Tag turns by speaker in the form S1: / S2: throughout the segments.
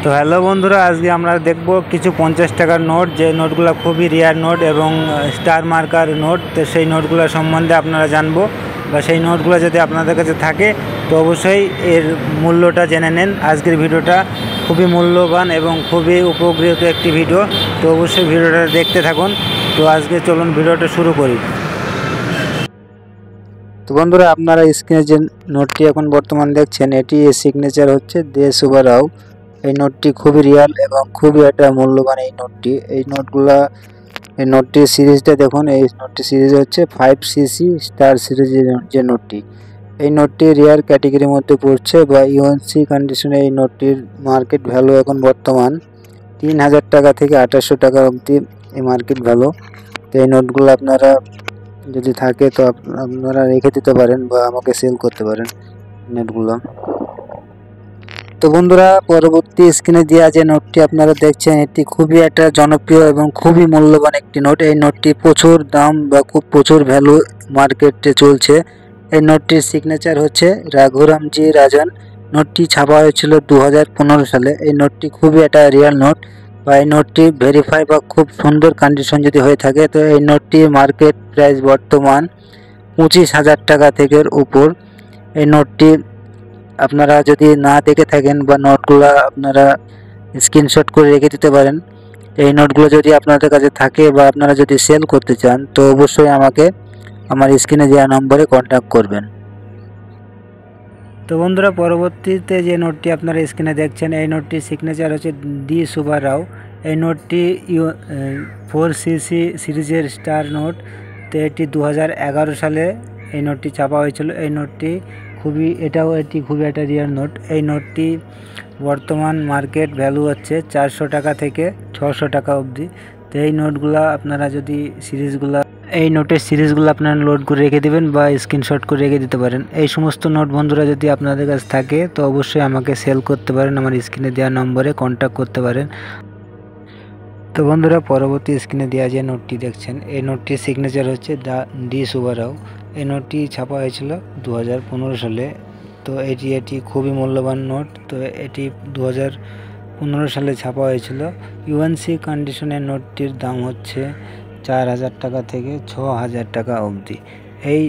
S1: তো হ্যালো বন্ধুরা, আজকে আমরা দেখব কিছু 50 টাকার নোট, যে নোটগুলো খুবই রেয়ার নোট এবং স্টার মার্কার নোট। তো সেই নোটগুলো সম্বন্ধে আপনারা জানবো, বা সেই নোটগুলো যদি আপনাদের কাছে থাকে তো অবশ্যই এর মূল্যটা জেনে নেন। আজকের ভিডিওটা খুবই মূল্যবান এবং খুবই উপকৃত একটি ভিডিও, তো অবশ্যই ভিডিওটা দেখতে থাকুন। তো আজকে চলুন ভিডিওটা শুরু করি। তো বন্ধুরা, আপনারা স্ক্রিনে যে নোটটি এখন বর্তমান দেখছেন, এটি সিগনেচার হচ্ছে দে সুবা রাও। এই নোটটি খুবই রিয়াল এবং খুবই একটা মূল্যবান এই নোটটি। এই নোটটির সিরিজটা দেখুন। এই নোটটির সিরিজ হচ্ছে 5cc স্টার সিরিজের যে নোটটি। এই নোটটি রিয়ার ক্যাটাগরির মধ্যে পড়ছে বা ইউএনসি কন্ডিশনে। এই নোটটির মার্কেট ভ্যালু এখন বর্তমান 3000 টাকা থেকে 2800 টাকা অবধি এই মার্কেট ভ্যালু। তো এই নোটগুলো আপনারা যদি থাকে তো আপনারা রেখে দিতে পারেন বা আমাকে সেল করতে পারেন নোটগুলো। তো বন্ধুরা, পরবর্তী স্ক্রিনে দেওয়া যে নোটটি আপনারা দেখছেন, এটি খুবই একটা জনপ্রিয় এবং খুবই মূল্যবান একটি নোট। এই নোটটি প্রচুর দাম বা খুব প্রচুর ভ্যালু মার্কেটে চলছে। এই নোটটির সিগনেচার হচ্ছে রাঘুরামজি রাজন। নোটটি ছাপা হয়েছিল 2015 সালে। এই নোটটি খুবই একটা রিয়াল নোট, বা এই নোটটি ভেরিফাই বা খুব সুন্দর কন্ডিশন যদি হয়ে থাকে তো এই নোটটির মার্কেট প্রাইস বর্তমান 25,000 টাকা থেকে উপর। এই নোটটি আপনারা যদি না দেখে থাকেন বা নোটগুলো আপনারা স্ক্রিনশট করে রেখে দিতে পারেন। এই নোটগুলো যদি আপনাদের কাছে থাকে বা আপনারা যদি সেল করতে চান তো অবশ্যই আমাকে আমার স্ক্রিনে দেওয়া নম্বরে কন্ট্যাক্ট করবেন। তো বন্ধুরা, পরবর্তীতে যে নোটটি আপনারা স্ক্রিনে দেখছেন, এই নোটটির সিগনেচার হচ্ছে ডি সুবা রাও। এই নোটটি 4cc সিরিজের স্টার নোট। তো এটি 2011 সালে এই নোটটি ছাপা হয়েছিল। এই নোটটি এটি খুবই একটা রিয়ার নোট। এই নোটটি বর্তমান মার্কেট ভ্যালু হচ্ছে 400 টাকা থেকে 600 টাকা অবধি। তো এই নোটগুলো আপনারা যদি এই নোটের সিরিজগুলো আপনারা লোড করে রেখে দেবেন বা স্ক্রিনশট করে রেখে দিতে পারেন। এই সমস্ত নোট বন্ধুরা যদি আপনাদের কাছে থাকে তো অবশ্যই আমাকে সেল করতে পারেন, আমার স্ক্রিনে দেওয়া নম্বরে কন্ট্যাক্ট করতে পারেন। তো বন্ধুরা, পরবর্তী স্ক্রিনে দেওয়া যে নোটটি দেখছেন, এই নোটটির সিগনেচার হচ্ছে ডি সুবা রাও। এই নোটটি ছাপা হয়েছিল 2015 সালে। তো এটি খুবই মূল্যবান নোট। তো এটি 2015 সালে ছাপা হয়েছিল। ইউএনসি কন্ডিশনের নোটটির দাম হচ্ছে 4000 টাকা থেকে 6000 টাকা অবধি। এই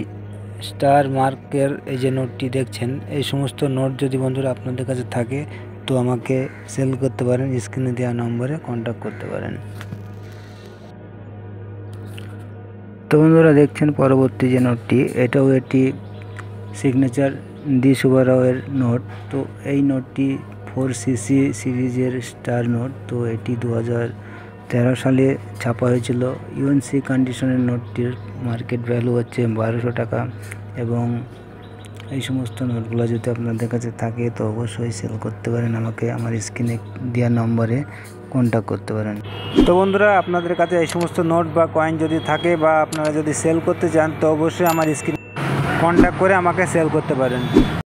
S1: স্টার মার্কের এই যে নোটটি দেখছেন, এই সমস্ত নোট যদি বন্ধুরা আপনাদের কাছে থাকে তো আমাকে সেল করতে পারেন, স্ক্রিনে দেওয়া নম্বরে কন্ট্যাক্ট করতে পারেন। তো বন্ধুরা, দেখছেন পরবর্তী যে নোটটি, এটি সিগনেচার ডি সুবা রাও এর নোট। তো এই নোটটি 4cc সিরিজের স্টার নোট। তো এটি 2013 সালে ছাপা হয়েছিল। ইউএনসি কন্ডিশনের নোটটির মার্কেট ভ্যালু হচ্ছে 1200 টাকা। এবং এই সমস্ত নোটগুলো যদি আপনাদের কাছে থাকে তো অবশ্যই সেল করতে পারেন, আমাকে আমার স্ক্রিনে দেওয়া নম্বরে কন্ট্যাক্ট করতে পারেন। তো বন্ধুরা, আপনাদের কাছে এই সমস্ত নোট বা কয়েন যদি থাকে বা আপনারা যদি সেল করতে চান তো অবশ্যই আমার স্ক্রিনে কন্ট্যাক্ট করে আমাকে সেল করতে পারেন।